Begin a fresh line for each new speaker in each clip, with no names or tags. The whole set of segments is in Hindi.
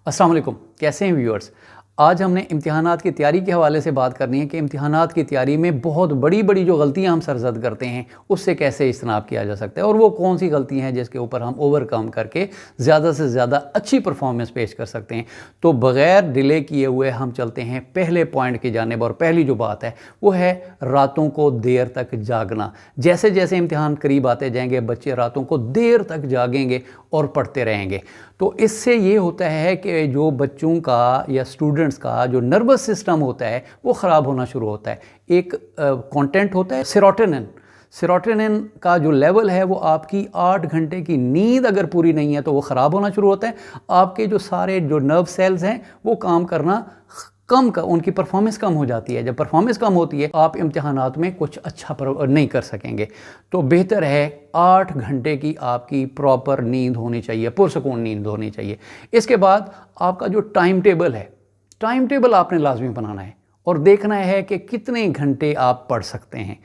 अस्सलाम वालेकुम, कैसे हैं व्यूअर्स। आज हमने इम्तिहानात की तैयारी के हवाले से बात करनी है कि इम्तिहानात की तैयारी में बहुत बड़ी बड़ी जो गलतियां हम सरजद करते हैं उससे कैसे इज्तनाब किया जा सकता है और वो कौन सी गलतियां हैं जिसके ऊपर हम ओवरकम करके ज़्यादा से ज़्यादा अच्छी परफॉर्मेंस पेश कर सकते हैं। तो बग़ैर डिले किए हुए हम चलते हैं पहले पॉइंट की जानिब। और पहली जो बात है वो है रातों को देर तक जागना। जैसे जैसे इम्तिहान करीब आते जाएंगे बच्चे रातों को देर तक जागेंगे और पढ़ते रहेंगे। तो इससे ये होता है कि जो बच्चों का या स्टूडेंट्स का जो नर्वस सिस्टम होता है वो ख़राब होना शुरू होता है। एक कंटेंट होता है सेरोटोनिन का जो लेवल है वो आपकी 8 घंटे की नींद अगर पूरी नहीं है तो वो ख़राब होना शुरू होता है। आपके जो सारे जो नर्व सेल्स हैं वो काम करना उनकी परफॉर्मेंस कम हो जाती है। जब परफॉर्मेंस कम होती है आप इम्तिहानात में कुछ अच्छा नहीं कर सकेंगे। तो बेहतर है 8 घंटे की आपकी प्रॉपर नींद होनी चाहिए, पुरसकून नींद होनी चाहिए। इसके बाद आपका जो टाइम टेबल आपने लाजमी बनाना है और देखना है कि कितने घंटे आप पढ़ सकते हैं।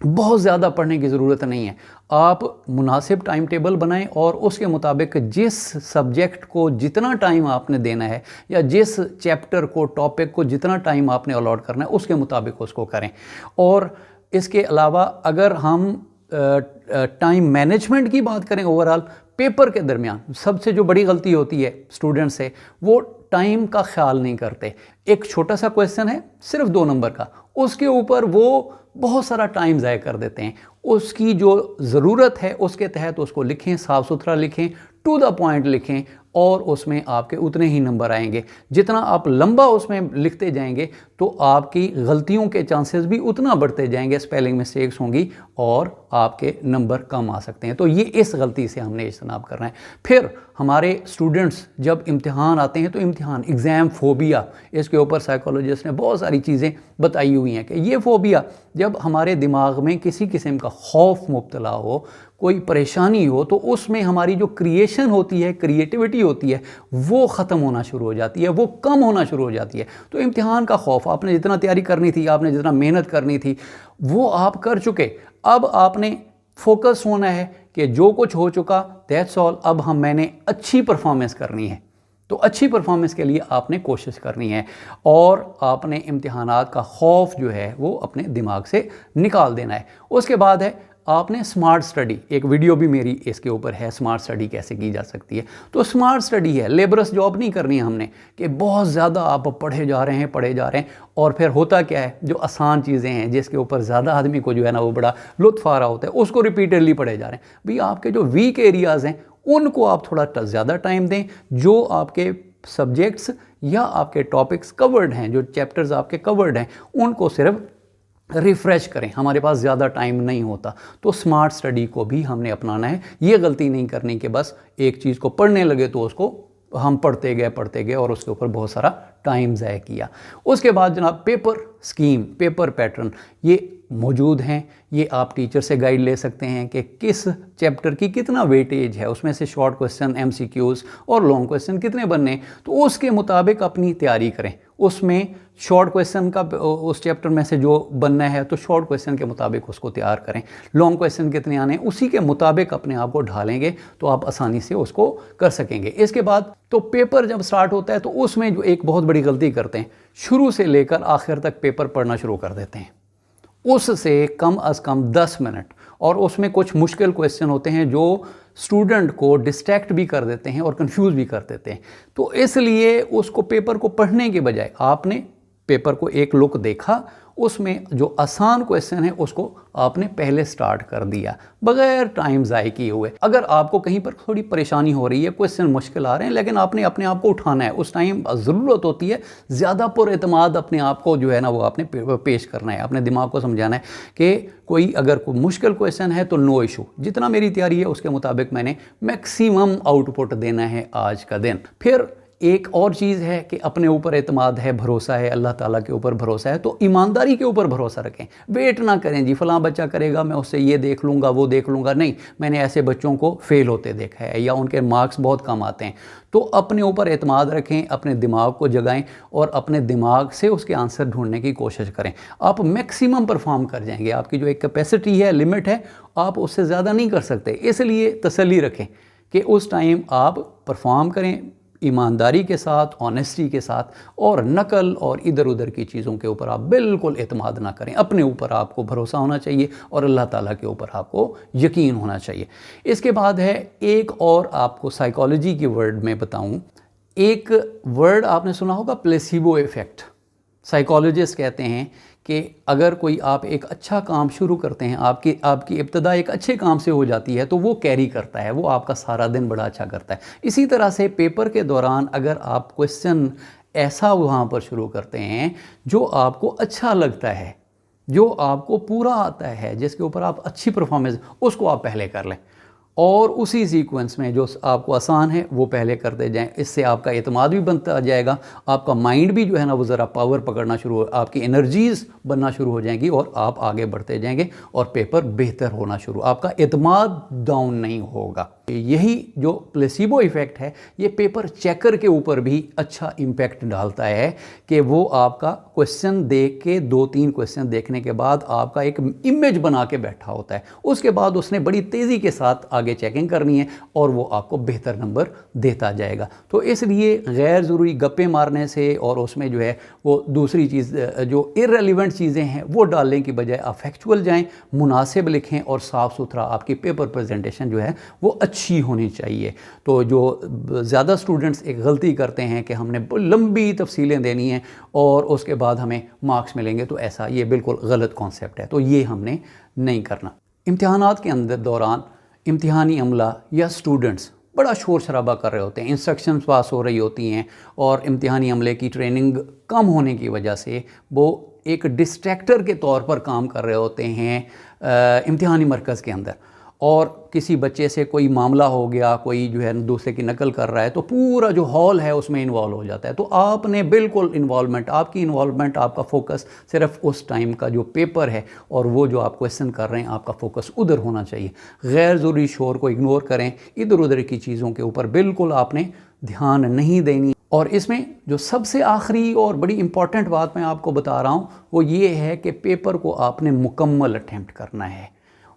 बहुत ज़्यादा पढ़ने की ज़रूरत नहीं है। आप मुनासिब टाइम टेबल बनाएं और उसके मुताबिक जिस सब्जेक्ट को जितना टाइम आपने देना है या जिस चैप्टर को टॉपिक को जितना टाइम आपने अलॉट करना है उसके मुताबिक उसको करें। और इसके अलावा अगर हम टाइम मैनेजमेंट की बात करें ओवरऑल पेपर के दरमियान सबसे जो बड़ी गलती होती है स्टूडेंट से वो टाइम का ख्याल नहीं करते। एक छोटा सा क्वेश्चन है सिर्फ 2 नंबर का, उसके ऊपर वो बहुत सारा टाइम ज़ाया कर देते हैं। उसकी जो ज़रूरत है उसके तहत उसको लिखें, साफ़ सुथरा लिखें, टू द पॉइंट लिखें और उसमें आपके उतने ही नंबर आएंगे। जितना आप लंबा उसमें लिखते जाएंगे तो आपकी गलतियों के चांसेस भी उतना बढ़ते जाएंगे, स्पेलिंग मिस्टेक्स होंगी और आपके नंबर कम आ सकते हैं। तो ये इस गलती से हमने इज्तनाब करना है। फिर हमारे स्टूडेंट्स जब इम्तिहान आते हैं तो इम्तिहान एग्ज़ाम फोबिया, इसके ऊपर साइकोलॉजिस्ट ने बहुत सारी चीज़ें बताई हुई हैं कि ये फोबिया जब हमारे दिमाग में किसी किस्म का खौफ मुब्तला हो, कोई परेशानी हो तो उसमें हमारी जो क्रिएशन होती है, क्रिएटिविटी होती है वो ख़त्म होना शुरू हो जाती है, वो कम होना शुरू हो जाती है। तो इम्तिहान का खौफ, आपने जितना तैयारी करनी थी, आपने जितना मेहनत करनी थी वो आप कर चुके। अब आपने फोकस होना है कि जो कुछ हो चुका दैट्स ऑल, अब मैंने अच्छी परफॉर्मेंस करनी है। तो अच्छी परफॉर्मेंस के लिए आपने कोशिश करनी है और आपने इम्तिहानात का खौफ जो है वो अपने दिमाग से निकाल देना है। उसके बाद है आपने स्मार्ट स्टडी, एक वीडियो भी मेरी इसके ऊपर है, स्मार्ट स्टडी कैसे की जा सकती है। तो स्मार्ट स्टडी है, लेबरस जॉब नहीं करनी है हमने कि बहुत ज़्यादा आप पढ़े जा रहे हैं और फिर होता क्या है जो आसान चीज़ें हैं जिसके ऊपर ज़्यादा आदमी को जो है ना वो बड़ा लुत्फ़ आ रहा होता है उसको रिपीटेडली पढ़े जा रहे हैं। भाई आपके जो वीक एरियाज़ हैं उनको आप थोड़ा ज़्यादा टाइम दें। जो आपके सब्जेक्ट्स या आपके टॉपिक्स कवर्ड हैं, जो चैप्टर्स आपके कवर्ड हैं उनको सिर्फ रिफ़्रेश करें। हमारे पास ज़्यादा टाइम नहीं होता तो स्मार्ट स्टडी को भी हमने अपनाना है। ये गलती नहीं करनी कि बस एक चीज़ को पढ़ने लगे तो उसको हम पढ़ते गए और उसके ऊपर बहुत सारा टाइम ज़ाया किया। उसके बाद जनाब पेपर स्कीम, पेपर पैटर्न ये मौजूद हैं। ये आप टीचर से गाइड ले सकते हैं कि किस चैप्टर की कितना वेटेज है, उसमें से शॉर्ट क्वेश्चन, MCQs और लॉन्ग क्वेश्चन कितने बनने, तो उसके मुताबिक अपनी तैयारी करें। उसमें शॉर्ट क्वेश्चन का उस चैप्टर में से जो बनना है तो शॉर्ट क्वेश्चन के मुताबिक उसको तैयार करें। लॉन्ग क्वेश्चन कितने आने उसी के मुताबिक अपने आप को ढालेंगे तो आप आसानी से उसको कर सकेंगे। इसके बाद तो पेपर जब स्टार्ट होता है तो उसमें जो एक बहुत बड़ी गलती करते हैं, शुरू से लेकर आखिर तक पेपर पढ़ना शुरू कर देते हैं, उससे कम अज़ कम 10 मिनट, और उसमें कुछ मुश्किल क्वेश्चन होते हैं जो स्टूडेंट को डिस्ट्रैक्ट भी कर देते हैं और कंफ्यूज भी कर देते हैं। तो इसलिए उसको पेपर को पढ़ने के बजाय आपने पेपर को एक लुक देखा, उसमें जो आसान क्वेश्चन है उसको आपने पहले स्टार्ट कर दिया बगैर टाइम ज़ाया किए हुए। अगर आपको कहीं पर थोड़ी परेशानी हो रही है, क्वेश्चन मुश्किल आ रहे हैं, लेकिन आपने अपने आप को उठाना है, उस टाइम ज़रूरत होती है ज़्यादा पुरएतमाद अपने आप को जो है ना वो आपने पेश करना है। अपने दिमाग को समझाना है कि कोई अगर कोई मुश्किल क्वेश्चन है तो नो इशू, जितना मेरी तैयारी है उसके मुताबिक मैंने मैक्सिमम आउटपुट देना है आज का दिन। फिर एक और चीज़ है कि अपने ऊपर एतमाद है, भरोसा है, अल्लाह ताला के ऊपर भरोसा है, तो ईमानदारी के ऊपर भरोसा रखें। वेट ना करें जी फ़लाँ बच्चा करेगा मैं उससे ये देख लूँगा वो देख लूँगा। नहीं, मैंने ऐसे बच्चों को फेल होते देखा है या उनके मार्क्स बहुत कम आते हैं। तो अपने ऊपर एतमाद रखें, अपने दिमाग को जगाएं और अपने दिमाग से उसके आंसर ढूंढने की कोशिश करें। आप मैक्सिमम परफॉर्म कर जाएंगे। आपकी जो एक कैपेसिटी है, लिमिट है, आप उससे ज़्यादा नहीं कर सकते। इसलिए तसल्ली रखें कि उस टाइम आप परफॉर्म करें, ईमानदारी के साथ, ऑनेस्टी के साथ, और नकल और इधर उधर की चीज़ों के ऊपर आप बिल्कुल एतमाद ना करें। अपने ऊपर आपको भरोसा होना चाहिए और अल्लाह ताला के ऊपर आपको यकीन होना चाहिए। इसके बाद है एक और आपको साइकोलॉजी की वर्ड में बताऊं, एक वर्ड आपने सुना होगा, प्लेसिबो इफ़ेक्ट। साइकोलॉजिस्ट कहते हैं कि अगर कोई आप एक अच्छा काम शुरू करते हैं, आपकी इब्तदा एक अच्छे काम से हो जाती है तो वो कैरी करता है, वो आपका सारा दिन बड़ा अच्छा करता है। इसी तरह से पेपर के दौरान अगर आप क्वेश्चन ऐसा वहाँ पर शुरू करते हैं जो आपको अच्छा लगता है, जो आपको पूरा आता है, जिसके ऊपर आप अच्छी परफॉर्मेंस, उसको आप पहले कर लें और उसी सीक्वेंस में जो आपको आसान है वो पहले करते जाएं। इससे आपका एतमाद भी बनता जाएगा, आपका माइंड भी जो है ना वो ज़रा पावर पकड़ना शुरू हो, आपकी एनर्जीज़ बनना शुरू हो जाएंगी और आप आगे बढ़ते जाएंगे और पेपर बेहतर होना शुरू, आपका एतमाद डाउन नहीं होगा। यही जो प्लेसिबो इफ़ेक्ट है ये पेपर चेकर के ऊपर भी अच्छा इम्पैक्ट डालता है कि वो आपका क्वेश्चन देख के 2-3 क्वेश्चन देखने के बाद आपका एक इमेज बना के बैठा होता है, उसके बाद उसने बड़ी तेज़ी के साथ आगे चेकिंग करनी है और वो आपको बेहतर नंबर देता जाएगा। तो इसलिए गैर ज़रूरी गप्पे मारने से और उसमें जो है वो दूसरी चीज़ जो इर्रेलेवेंट चीज़ें हैं वो डालने की बजाय आप फैक्चुअल जाएँ, मुनासिब लिखें और साफ़ सुथरा आपकी पेपर प्रेजेंटेशन जो है वो अच्छी होनी चाहिए। तो जो ज़्यादा स्टूडेंट्स एक गलती करते हैं कि हमने लंबी तफसीलें देनी हैं और उसके बाद हमें मार्क्स मिलेंगे, तो ऐसा ये बिल्कुल गलत कॉन्सेप्ट है, तो ये हमने नहीं करना। इम्तिहानात के अंदर दौरान इम्तिहानी अमला या स्टूडेंट्स बड़ा शोर शराबा कर रहे होते हैं, इंस्ट्रक्शंस पास हो रही होती हैं और इम्तिहानी अमले की ट्रेनिंग कम होने की वजह से वो एक डिस्ट्रैक्टर के तौर पर काम कर रहे होते हैं इम्तिहानी मरकज़ के अंदर। और किसी बच्चे से कोई मामला हो गया, कोई जो है दूसरे की नकल कर रहा है, तो पूरा जो हॉल है उसमें इन्वॉल्व हो जाता है। तो आपने बिल्कुल इन्वॉल्वमेंट, आपकी इन्वॉल्वमेंट, आपका फोकस सिर्फ उस टाइम का जो पेपर है और वो जो आप क्वेश्चन कर रहे हैं, आपका फोकस उधर होना चाहिए। गैर ज़रूरी शोर को इग्नोर करें, इधर उधर की चीज़ों के ऊपर बिल्कुल आपने ध्यान नहीं देनी। और इसमें जो सबसे आखिरी और बड़ी इम्पॉर्टेंट बात मैं आपको बता रहा हूँ वो ये है कि पेपर को आपने मुकम्मल अटैम्प्ट करना है,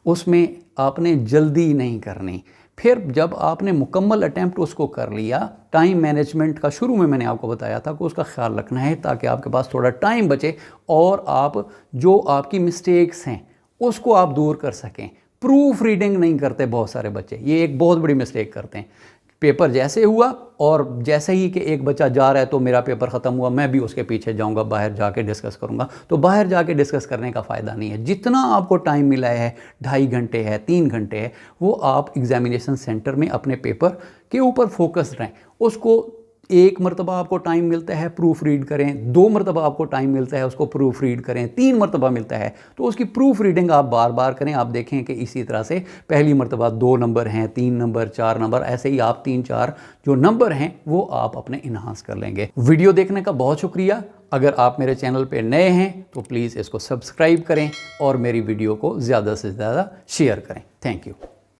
उसमें आपने जल्दी नहीं करनी। फिर जब आपने मुकम्मल अटैम्प्ट उसको कर लिया, टाइम मैनेजमेंट का शुरू में मैंने आपको बताया था कि उसका ख्याल रखना है ताकि आपके पास थोड़ा टाइम बचे और आप जो आपकी मिस्टेक्स हैं उसको आप दूर कर सकें। प्रूफ रीडिंग नहीं करते बहुत सारे बच्चे, ये एक बहुत बड़ी मिस्टेक करते हैं। पेपर जैसे हुआ और जैसे ही कि एक बच्चा जा रहा है तो मेरा पेपर ख़त्म हुआ, मैं भी उसके पीछे जाऊंगा, बाहर जाके डिस्कस करूंगा, तो बाहर जाके डिस्कस करने का फ़ायदा नहीं है। जितना आपको टाइम मिला है, 2.5 घंटे है, 3 घंटे है, वो आप एग्जामिनेशन सेंटर में अपने पेपर के ऊपर फोकस रहें। उसको एक मरतबा आपको टाइम मिलता है, प्रूफ रीड करें, 2 मरतबा आपको टाइम मिलता है, उसको प्रूफ रीड करें, 3 मरतबा मिलता है तो उसकी प्रूफ रीडिंग आप बार बार करें। आप देखें कि इसी तरह से पहली मरतबा 2 नंबर हैं, 3 नंबर, 4 नंबर, ऐसे ही आप 3-4 जो नंबर हैं वो आप अपने इन्हांस कर लेंगे। वीडियो देखने का बहुत शुक्रिया। अगर आप मेरे चैनल पे नए हैं तो प्लीज़ इसको सब्सक्राइब करें और मेरी वीडियो को ज़्यादा से ज़्यादा शेयर करें। Thank you.